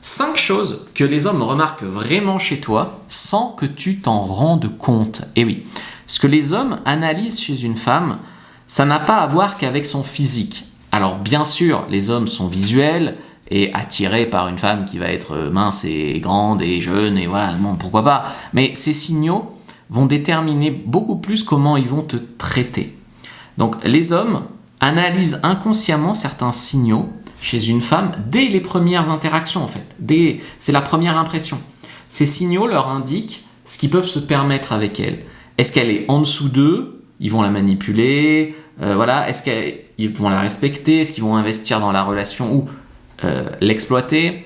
5 choses que les hommes remarquent vraiment chez toi sans que tu t'en rendes compte. Et oui, ce que les hommes analysent chez une femme, ça n'a pas à voir qu'avec son physique. Alors bien sûr, les hommes sont visuels et attirés par une femme qui va être mince et grande et jeune et voilà, bon, pourquoi pas. Mais ces signaux vont déterminer beaucoup plus comment ils vont te traiter. Donc les hommes analysent inconsciemment certains signaux chez une femme dès les premières interactions en fait. C'est la première impression. Ces signaux leur indiquent ce qu'ils peuvent se permettre avec elle. Est-ce qu'elle est en dessous d'eux? Ils vont la manipuler, voilà. Est-ce qu'ils vont la respecter? Est-ce qu'ils vont investir dans la relation ou l'exploiter?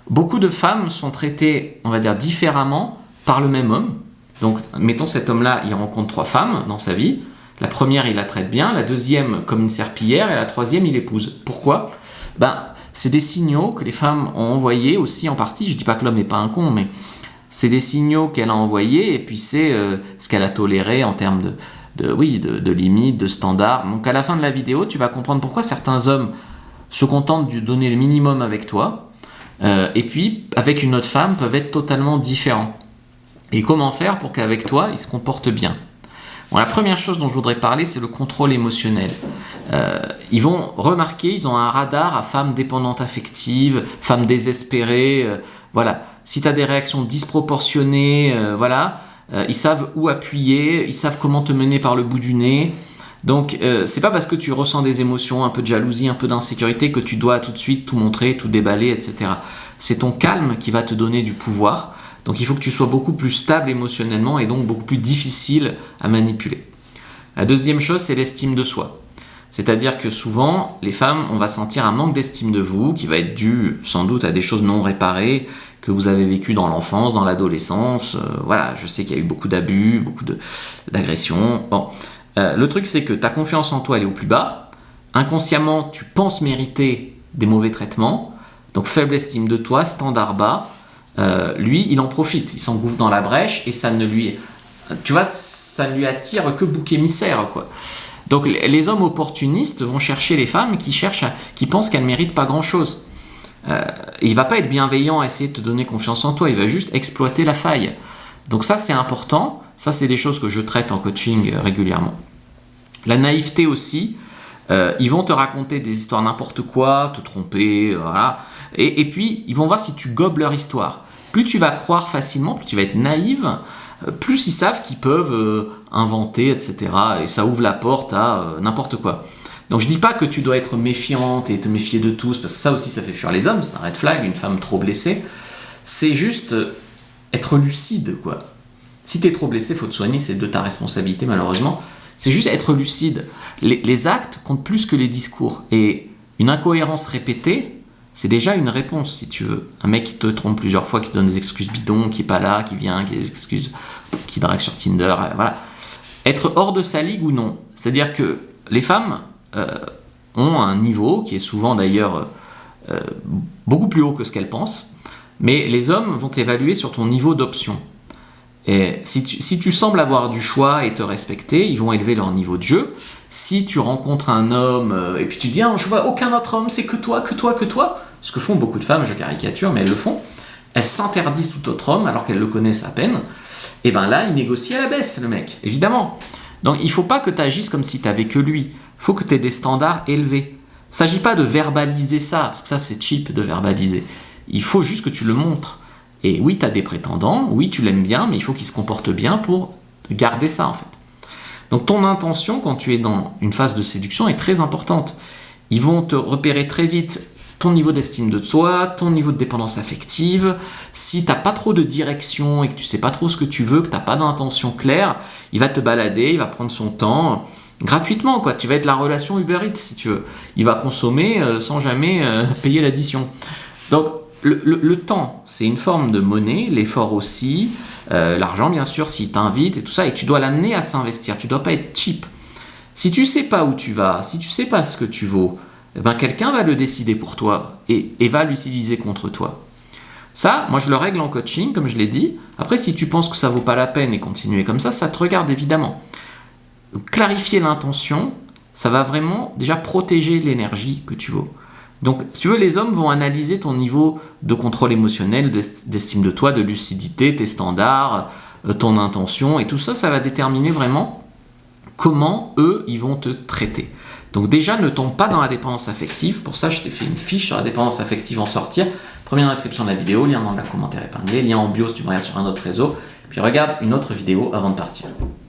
Beaucoup de femmes sont traitées, on va dire, différemment par le même homme. Donc, mettons cet homme-là, il rencontre 3 femmes dans sa vie. La première, il la traite bien. La deuxième, comme une serpillière. Et la troisième, il l'épouse. Pourquoi? C'est des signaux que les femmes ont envoyés aussi en partie. Je ne dis pas que l'homme n'est pas un con, mais c'est des signaux qu'elle a envoyés. Et puis, c'est ce qu'elle a toléré en termes de limites, de standards. Donc, à la fin de la vidéo, tu vas comprendre pourquoi certains hommes se contentent de donner le minimum avec toi. Et puis, avec une autre femme, peuvent être totalement différents. Et comment faire pour qu'avec toi, ils se comportent bien? Bon, la première chose dont je voudrais parler, c'est le contrôle émotionnel. Ils vont remarquer, ils ont un radar à femmes dépendantes affectives, femmes désespérées, voilà. Si tu as des réactions disproportionnées, ils savent où appuyer, ils savent comment te mener par le bout du nez. Donc, c'est pas parce que tu ressens des émotions, un peu de jalousie, un peu d'insécurité, que tu dois tout de suite tout montrer, tout déballer, etc. C'est ton calme qui va te donner du pouvoir. Donc il faut que tu sois beaucoup plus stable émotionnellement et donc beaucoup plus difficile à manipuler. La deuxième chose, c'est l'estime de soi. C'est-à-dire que souvent, les femmes, on va sentir un manque d'estime de vous qui va être dû sans doute à des choses non réparées que vous avez vécues dans l'enfance, dans l'adolescence. Voilà, je sais qu'il y a eu beaucoup d'abus, beaucoup d'agressions. Bon, le truc, c'est que ta confiance en toi, elle est au plus bas. Inconsciemment, tu penses mériter des mauvais traitements. Donc faible estime de toi, standard bas. Lui, il en profite, il s'engouffre dans la brèche et ça ne lui attire que bouc émissaire, quoi. Donc les hommes opportunistes vont chercher les femmes qui pensent qu'elles ne méritent pas grand-chose. Il ne va pas être bienveillant à essayer de te donner confiance en toi, il va juste exploiter la faille. Donc ça, c'est important, ça, c'est des choses que je traite en coaching régulièrement. La naïveté aussi, ils vont te raconter des histoires n'importe quoi, te tromper, voilà. Et puis, ils vont voir si tu gobes leur histoire. Plus tu vas croire facilement, plus tu vas être naïve, plus ils savent qu'ils peuvent inventer, etc. Et ça ouvre la porte à n'importe quoi. Donc je dis pas que tu dois être méfiante et te méfier de tous, parce que ça aussi ça fait fuir les hommes, c'est un red flag, une femme trop blessée. C'est juste être lucide, quoi. Si t'es trop blessé, faut te soigner, c'est de ta responsabilité malheureusement. C'est juste être lucide. Les actes comptent plus que les discours. Et une incohérence répétée, c'est déjà une réponse, si tu veux. Un mec qui te trompe plusieurs fois, qui te donne des excuses bidons, qui est pas là, qui vient, qui a des excuses, qui drague sur Tinder, voilà. Être hors de sa ligue ou non. C'est-à-dire que les femmes ont un niveau qui est souvent d'ailleurs beaucoup plus haut que ce qu'elles pensent, mais les hommes vont t'évaluer sur ton niveau d'option. Et si tu sembles avoir du choix et te respecter, ils vont élever leur niveau de jeu. Si tu rencontres un homme et puis tu dis je vois aucun autre homme, c'est que toi, ce que font beaucoup de femmes, je caricature, mais elles le font, elles s'interdisent tout autre homme alors qu'elles le connaissent à peine, et ben là, il négocie à la baisse, le mec, évidemment. Donc il faut pas que tu agisses comme si tu n'avais que lui, il faut que tu aies des standards élevés. Il ne s'agit pas de verbaliser ça, parce que ça c'est cheap de verbaliser, il faut juste que tu le montres. Et oui, tu as des prétendants, oui, tu l'aimes bien, mais il faut qu'il se comporte bien pour garder ça, en fait. Donc ton intention, quand tu es dans une phase de séduction, est très importante. Ils vont te repérer très vite ton niveau d'estime de toi, ton niveau de dépendance affective. Si tu n'as pas trop de direction et que tu ne sais pas trop ce que tu veux, que tu n'as pas d'intention claire, il va te balader, il va prendre son temps, gratuitement, quoi. Tu vas être la relation Uber Eats, si tu veux. Il va consommer sans jamais payer l'addition. Donc, le temps, c'est une forme de monnaie, l'effort aussi, l'argent bien sûr, s'il t'invite et tout ça, et tu dois l'amener à s'investir, tu dois pas être cheap. Si tu sais pas où tu vas, si tu sais pas ce que tu vaux, quelqu'un va le décider pour toi et va l'utiliser contre toi. Ça, moi je le règle en coaching, comme je l'ai dit. Après, si tu penses que ça vaut pas la peine et continuer comme ça te regarde évidemment. Donc, clarifier l'intention, ça va vraiment déjà protéger l'énergie que tu vaux. Donc, si tu veux, les hommes vont analyser ton niveau de contrôle émotionnel, d'estime de toi, de lucidité, tes standards, ton intention, et tout ça, ça va déterminer vraiment comment eux, ils vont te traiter. Donc déjà, ne tombe pas dans la dépendance affective. Pour ça, je t'ai fait une fiche sur la dépendance affective en sortir. Première description de la vidéo, lien dans le commentaire épinglé, lien en bio si tu me regardes sur un autre réseau. Puis regarde une autre vidéo avant de partir.